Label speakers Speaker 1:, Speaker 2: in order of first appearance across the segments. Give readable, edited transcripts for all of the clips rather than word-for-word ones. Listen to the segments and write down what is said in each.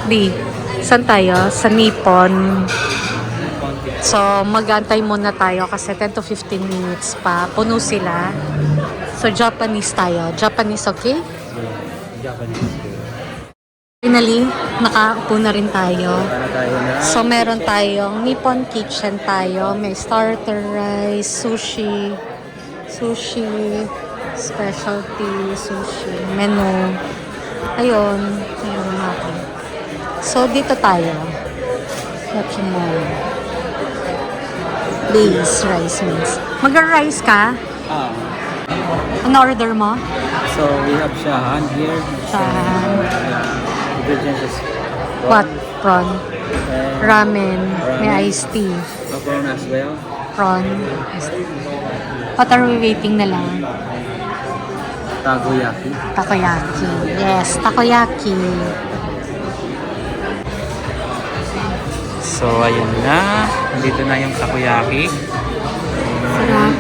Speaker 1: Di, saan tayo? Sa Nippon. So, mag-antay muna tayo kasi 10 to 15 minutes pa. Puno sila. So, Japanese tayo. Japanese, okay?
Speaker 2: Japanese.
Speaker 1: Finally, nakaupo na rin tayo.
Speaker 2: Para tayo na
Speaker 1: So, meron tayong Nippon Kitchen tayo. May starter rice, sushi, specialty, sushi, menu. Ayun, ayun natin. So, dito tayo. Yakimono. Base rice means. Mag-rice ka?
Speaker 2: Ah,
Speaker 1: Ano order mo?
Speaker 2: so we have shahan here.
Speaker 1: Shahan.
Speaker 2: Ingredients is
Speaker 1: What? Prawn.
Speaker 2: and
Speaker 1: Ramen. May iced tea.
Speaker 2: prawn as well.
Speaker 1: Prawn. What are we waiting na lang?
Speaker 2: Takoyaki.
Speaker 1: Takoyaki. Yes, takoyaki.
Speaker 2: So ayun na. Dito na yung takoyaki.
Speaker 1: Sarap.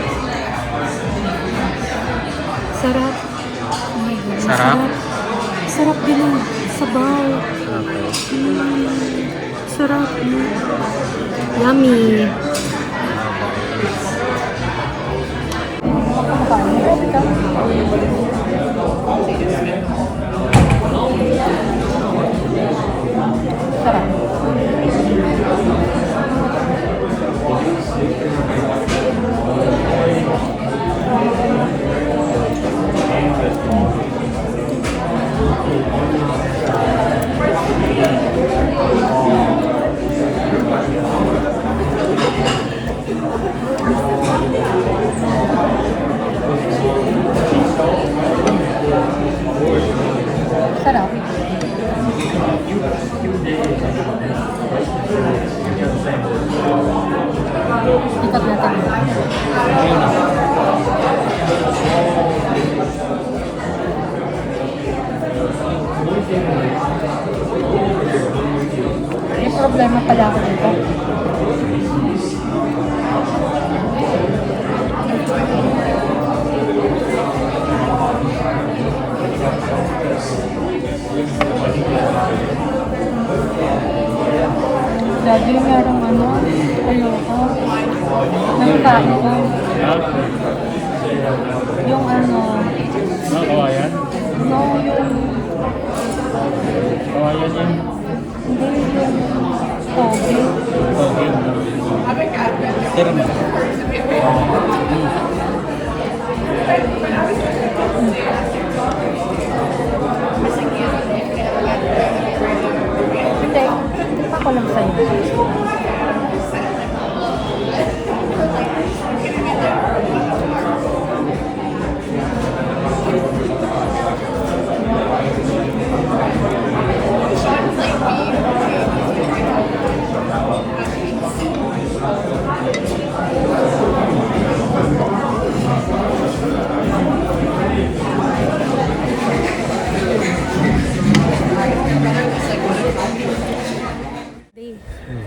Speaker 1: Sarap. Oh my God.
Speaker 2: Sarap?
Speaker 1: Sarap din ang sabaw.
Speaker 2: Okay.
Speaker 1: Sarap. Yummy. Sarap. Sarap. Ikat natin. May problema pala ako dito. Lagi merong ayoko. Nagkain ko. Yung
Speaker 2: Kawayan?
Speaker 1: no, yung,
Speaker 2: Kawayan yan.
Speaker 1: hindi yung toge.
Speaker 2: Okay. Pero
Speaker 1: Hindi, ako lang sa'yo.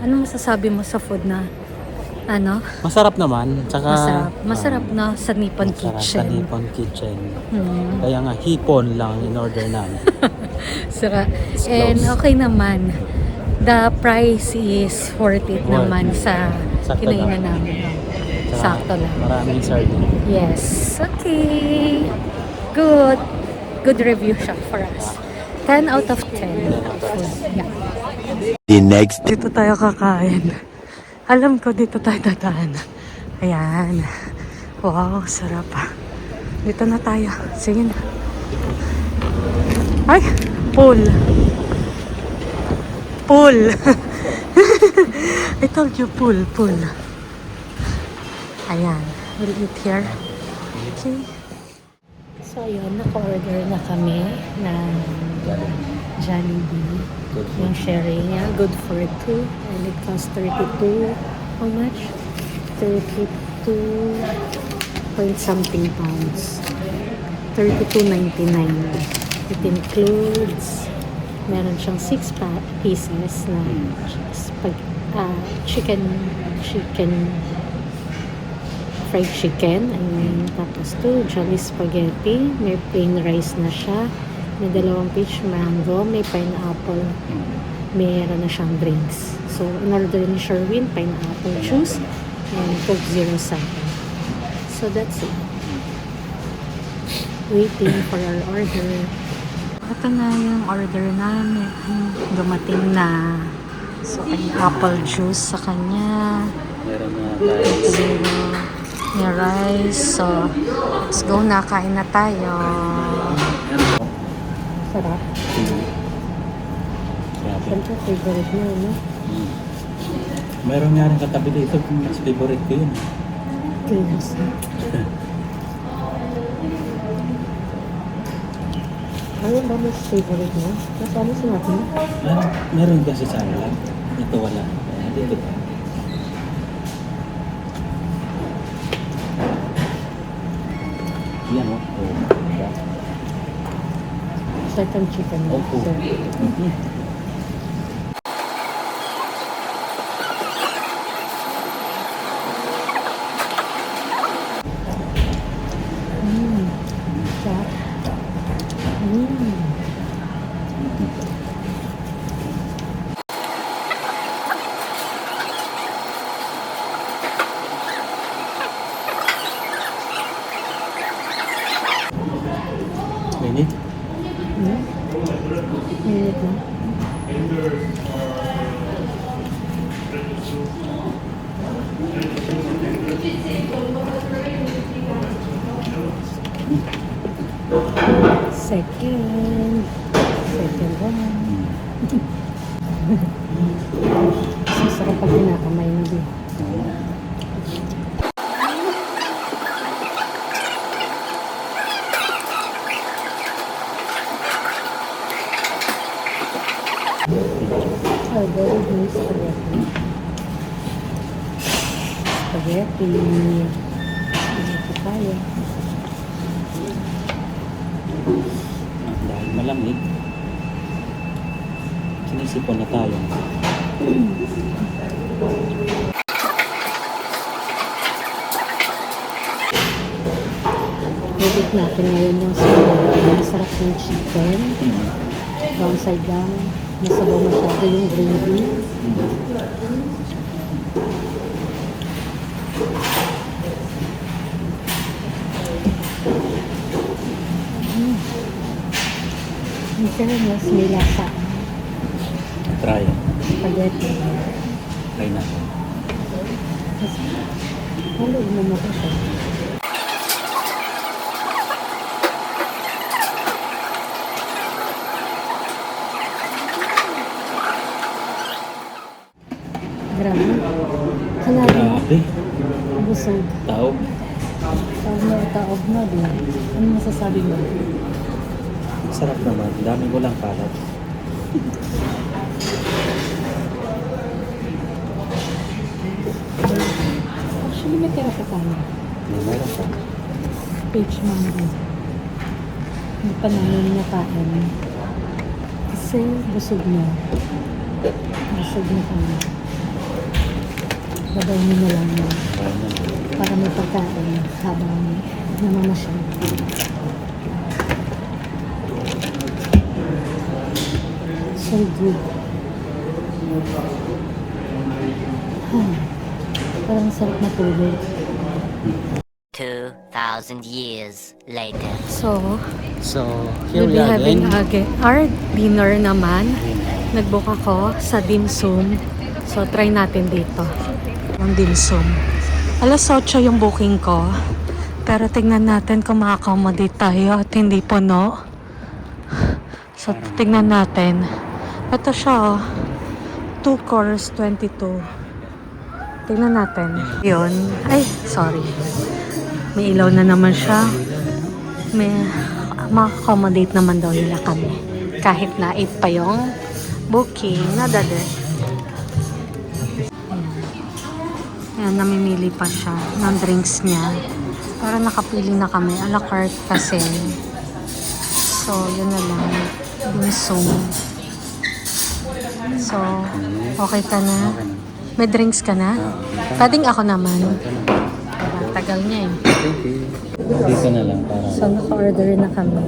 Speaker 1: Ano masasabi mo sa food na
Speaker 2: masarap naman. Tsaka
Speaker 1: Masarap na sa Nippon
Speaker 2: masarap
Speaker 1: Kitchen.
Speaker 2: sa Nippon Kitchen.
Speaker 1: Hmm.
Speaker 2: Kaya nga hipon lang in order namin.
Speaker 1: Saka,
Speaker 2: It's
Speaker 1: and
Speaker 2: close.
Speaker 1: okay naman. The price is worth it
Speaker 2: Worth
Speaker 1: naman
Speaker 2: it.
Speaker 1: sa
Speaker 2: Sakto
Speaker 1: kinainan
Speaker 2: lang.
Speaker 1: namin.
Speaker 2: Tsaka
Speaker 1: Sakto lang.
Speaker 2: Maraming sardine.
Speaker 1: Yes. Okay. Good. Good review siya for us. 10 out of 10. Yeah.
Speaker 3: The next
Speaker 1: Dito tayo kakain. Alam ko dito tayo dadaan. Ayan. Wow, sarap. Dito na tayo. Sige na. Ay, pool. Pool. I told you pool, pool. Ayan. We'll eat here. Okay. So, ayun. Naka-order na kami ng Jollibee. Yung sharing niya, good for two. And it costs 32. How much? 32 point something pounds. 32.99. It includes, meron siyang 6 pieces na chicken fried chicken. And tapos 2 jolly spaghetti. May plain rice na siya. May 2 peach mango. May pineapple. meron na siyang drinks. So, in-order ni Sherwin, pineapple juice and Coke Zero Soda. So, that's it. Waiting for our order. Ito na yung order namin. Dumating na. So, pineapple juice sa kanya.
Speaker 2: Meron na tayo.
Speaker 1: Zero. May rice. So, let's go na. Kain na tayo. Sarap.
Speaker 2: Grabe.
Speaker 1: Siyempre, favorite mo, no?
Speaker 2: Meron nga rin katabi dito. Mas favorite ko yun.
Speaker 1: Cleans. Ano ba mas favorite mo? Nasama sa natin?
Speaker 2: Meron kasi sa alam. Ito wala. Dito pa. Yan o.
Speaker 1: Second chicken.
Speaker 2: Opo.
Speaker 1: So, sarap.
Speaker 2: Mainit.
Speaker 1: Mainit na. Second one. Sasarap pag pinakamay mo din. Oh, very nice spaghetti. Spaghetti. Spaghetti tayo.
Speaker 2: Dahil malamig. Sinisipon na tayo.
Speaker 1: Higit natin ngayon yung masarap ng chicken. Downside down. Nasabaw masyado yung gravy. In fairness, may lasa.
Speaker 2: Try.
Speaker 1: Spaghetti.
Speaker 2: Try natin.
Speaker 1: Halo mo mo ko siya. Grabe. Kalado mo.
Speaker 2: Grabe.
Speaker 1: Busog.
Speaker 2: Taog.
Speaker 1: Taog na din. Ano masasabi mo?
Speaker 2: Sarap naman. Dami ko lang kalat.
Speaker 1: Actually, may tira pa tayo.
Speaker 2: Meron pa.
Speaker 1: Page mango. Hindi pa namin nakain. Kasi busog na. Busog na kami. Babawin na lang yun. Para may pagkain habang namamasyal. So good. Parang sarap na tulog.
Speaker 4: 2,000 years later.
Speaker 1: So,
Speaker 2: here
Speaker 1: we'll
Speaker 2: we
Speaker 1: be
Speaker 2: are
Speaker 1: having
Speaker 2: again.
Speaker 1: our dinner naman. Nag-book ako sa dim sum. So, try natin dito. Yung dim sum. Alas 8 yung booking ko. Pero tingnan natin kung maka-accommodate tayo at hindi puno. So, tingnan natin. Ito siya, 2 course, 22. Tingnan natin. Yun. Ay, sorry. May ilaw na naman siya. May ma-accommodate naman daw nila kami. Kahit na 8 pa yung booking. Nadali. Ayan, namimili pa siya ng drinks niya. Para nakapili na kami. A la carte kasi. So, yun na lang. Dimsum. So, okay ka na? May drinks ka na? Pwedeng ako naman. Tagal niya eh.
Speaker 2: Dito na lang para.
Speaker 1: So, naka-order na kami.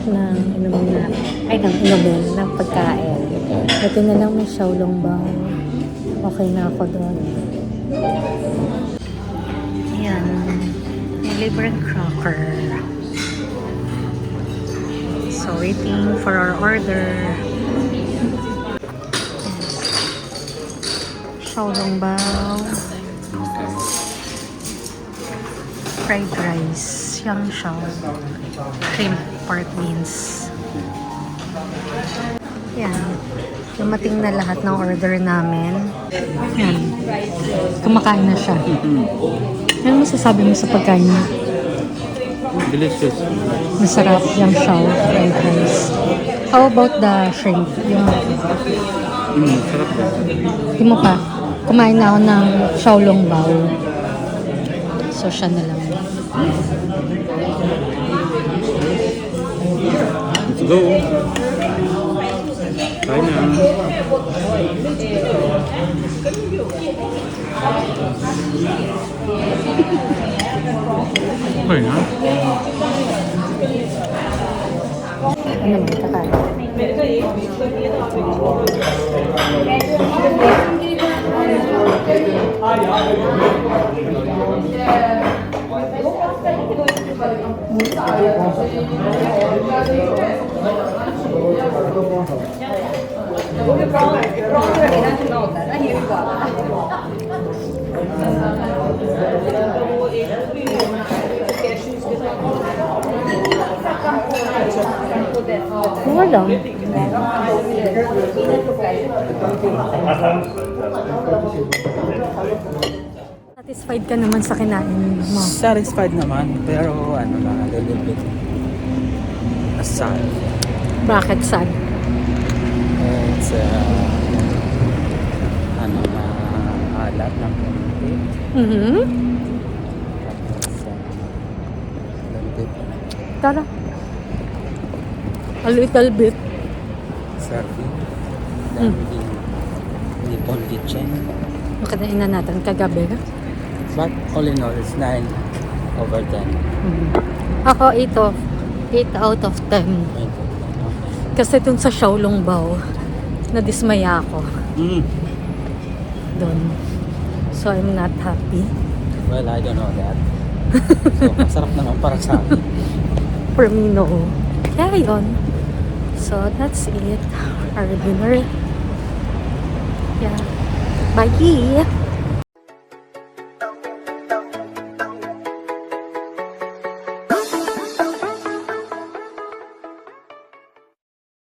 Speaker 1: ng inumin na, ay, ng inumin, ng pagkain. Ito na lang may Xiaolong Bao. Okay na ako doon. Ayan. May libreng cracker. So, waiting for our order. Xiaolong Bao. Fried rice. Yang xiao. Shrimp pork beans. Yan. Dumating na lahat ng order namin. Yan. Kumakain na siya. Ano masasabi mo sa pagkain niya?
Speaker 2: Delicious.
Speaker 1: Masarap yung xiao fried rice. How about the shrimp? Yung,
Speaker 2: Sarap ba?
Speaker 1: di mo pa? Kumain na ako ng Xiaolong Bao. So, siya na lang.
Speaker 2: Let's go. Kain na. Okay na.
Speaker 1: Ano naman, kakain. Wala lang. Satisfied ka naman sa kinain mo.
Speaker 2: Satisfied naman, pero ano lang, a little bit sad.
Speaker 1: Bakit sad?
Speaker 2: It's ano na alat ng konti.
Speaker 1: Mm-hmm.
Speaker 2: Tapos a little bit
Speaker 1: Tara. A little bit.
Speaker 2: serving. Dahil Nippon Kitchen.
Speaker 1: Makanain na natin kagabi.
Speaker 2: But all in all, it's 9 over 10.
Speaker 1: Ako ito, 8 out of 10. Kasi dun sa Xiaolong Bao, nadismaya ako dun. So I'm not happy.
Speaker 2: Well, I don't know that. So, masarap naman para sa akin.
Speaker 1: For me, no. Kaya yun. So that's it. Our dinner. Yeah. Bye!